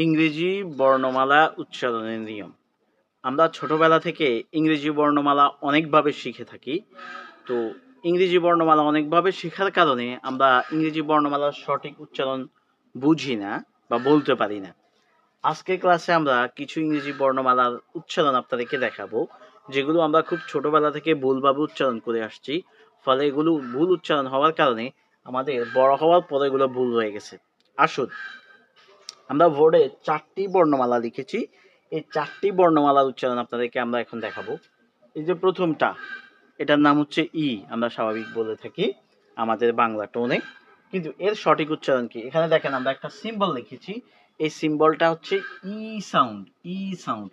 ইংরেজি বর্ণমালা উচ্চারণের নিয়ম। আমরা ছোটবেলা থেকে ইংরেজি বর্ণমালা অনেকভাবে শিখে থাকি। তো ইংরেজি বর্ণমালা অনেকভাবে শেখার কারণে আমরা ইংরেজি বর্ণমালার সঠিক উচ্চারণ বুঝি না বা বলতে পারি না। আজকের ক্লাসে আমরা কিছু ইংরেজি বর্ণমালার উচ্চারণ আপনাদেরকে দেখাবো, যেগুলো আমরা খুব ছোটবেলা থেকে ভুলভাবে উচ্চারণ করে আসছি। ফলে এগুলো ভুল উচ্চারণ হওয়ার কারণে আমাদের বড় হওয়ার পরে এগুলো ভুল হয়ে গেছে। আসুন, আমরা বোর্ডে 4টি বর্ণমালা লিখেছি। এই 4টি বর্ণমালার উচ্চারণ আপনাদেরকে আমরা এখন দেখাবো। এই যে প্রথমটা, এটার নাম হচ্ছে ই, আমরা স্বাভাবিক বলে থাকি আমাদের বাংলা টোনে, কিন্তু এর সঠিক উচ্চারণ কি? এখানে দেখেন আমরা একটা সিম্বল লিখেছি। এই সিম্বলটা হচ্ছে ই সাউন্ড। ই সাউন্ড,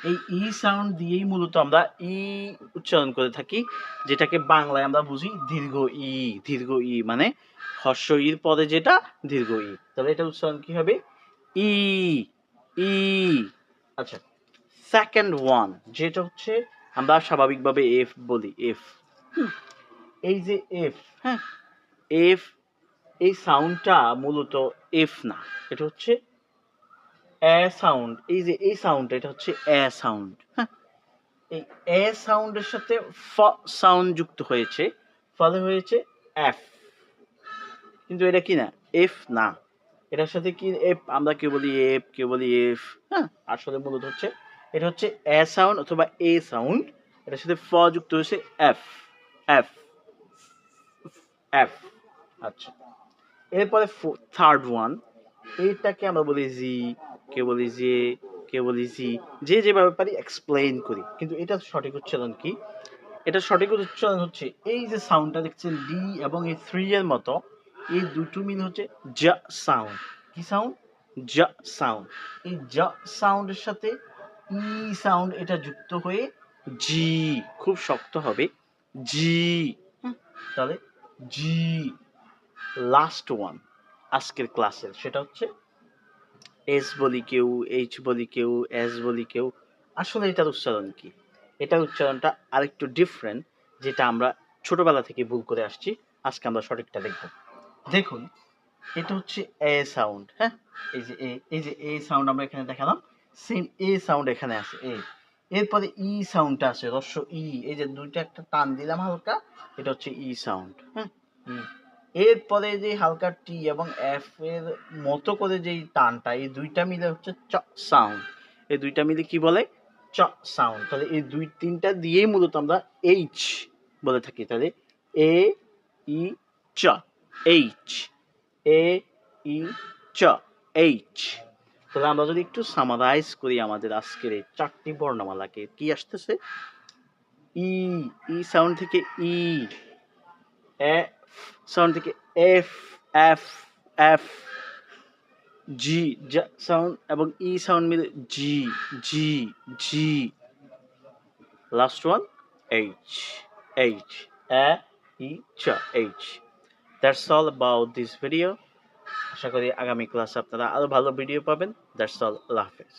এই ই সাউন্ড দিয়েই মূলত আমরা ই উচ্চারণ করে থাকি, যেটাকে বাংলায় আমরা বুঝি দীর্ঘ ই। দীর্ঘ ই মানে হর্ষ ইর পরে যেটা দীর্ঘ ই, তাহলে এটা উচ্চারণ কি হবে? ই। ই। আচ্ছা, সেকেন্ড ওয়ান, যেটা হচ্ছে আমরা স্বাভাবিকভাবে এফ বলি। এফ, এই যে এফ, হ্যাঁ, এফ, এই সাউন্ডটা মূলত এফ না, এটা হচ্ছে এ সাউন্ড। এই যে এই সাউন্ডটা, এটা হচ্ছে এ সাউন্ড। হ্যাঁ, এই এ সাউন্ডের সাথে ফ সাউন্ড যুক্ত হয়েছে, ফলে হয়েছে এফ। কিন্তু এটা কি না? এফ না। এটার সাথে কি এফ, আমরা কেউ বলি এফ, কেউ বলি এফ। হ্যাঁ, আসলে মূলত হচ্ছে এটা হচ্ছে এ সাউন্ড অথবা এ সাউন্ড, এটার সাথে ফ যুক্ত হয়েছে এফ। F, F. আচ্ছা, এরপরে থার্ড ওয়ান, এইটাকে আমরা বলি জি, কেউ বলি জে, কেউ বলি জি, যে যেভাবে পারি এক্সপ্লেইন করি। কিন্তু এটার সঠিক উচ্চারণ কি? এটা সঠিক উচ্চারণ হচ্ছে এই যে সাউন্ডটা দেখছেন ডি এবং এই থ্রি এর মতো, এই দুটো মিল হচ্ছে জ সাউন্ড। কি সাউন্ড? জ সাউন্ড। এই জ সাউন্ডের সাথে ই সাউন্ড এটা যুক্ত হয়ে জি, খুব শক্ত হবে জি। তাহলে জি। লাস্ট ওয়ান আজকের ক্লাসের, সেটা হচ্ছে এস বলি কেউ, এইচ বলি কেউ, এস বলি কেউ। আসলে এটার উচ্চারণ কি? এটার উচ্চারণটা আরেকটু ডিফারেন্ট, যেটা আমরা ছোটবেলা থেকে ভুল করে আসছি। আজকে আমরা সঠিকটা দেখব। দেখুন, এটা হচ্ছে এ সাউন্ড। হ্যাঁ, এই যে এ, এই যে এ সাউন্ড আমরা এখানে দেখালাম, সেম এ সাউন্ড এখানে আছে এ। এরপরে ই সাউন্ডটা আছে হ্রস্ব ই, এই যে দুইটা একটা টান দিলাম হালকা, এটা হচ্ছে ই সাউন্ড। হ্যাঁ, ই। এরপরে যে হালকা টি এবং এফ এর মতো করে যেই টানটা, এই দুইটা মিলে হচ্ছে চ সাউন্ড। এই দুইটা মিলে কি বলে? চ সাউন্ড। তাহলে এই দুই তিনটা দিয়েই মূলত আমরা এইচ বলে থাকি। তাহলে এ ই চ, এইচ, এ ই চ, এইচ। তাহলে আমরা যদি একটু সামারাইজ করি আমাদের আজকের এই 4টি বর্ণমালাকে, কি আসতেছে? ই, ই সাউন্ড থেকে ই, এ সাউন্ড থেকে এফ, এফ, এফ, জি, জ সাউন্ড এবং ই সাউন্ড মিলে G, G, G. Last one H, H, এ ই চ, H. That's all about this video. আশা করি আগামী ক্লাসে আপনারা আরো ভালো ভিডিও পাবেন। দ্যাটস অল, আল্লাহ হাফেজ।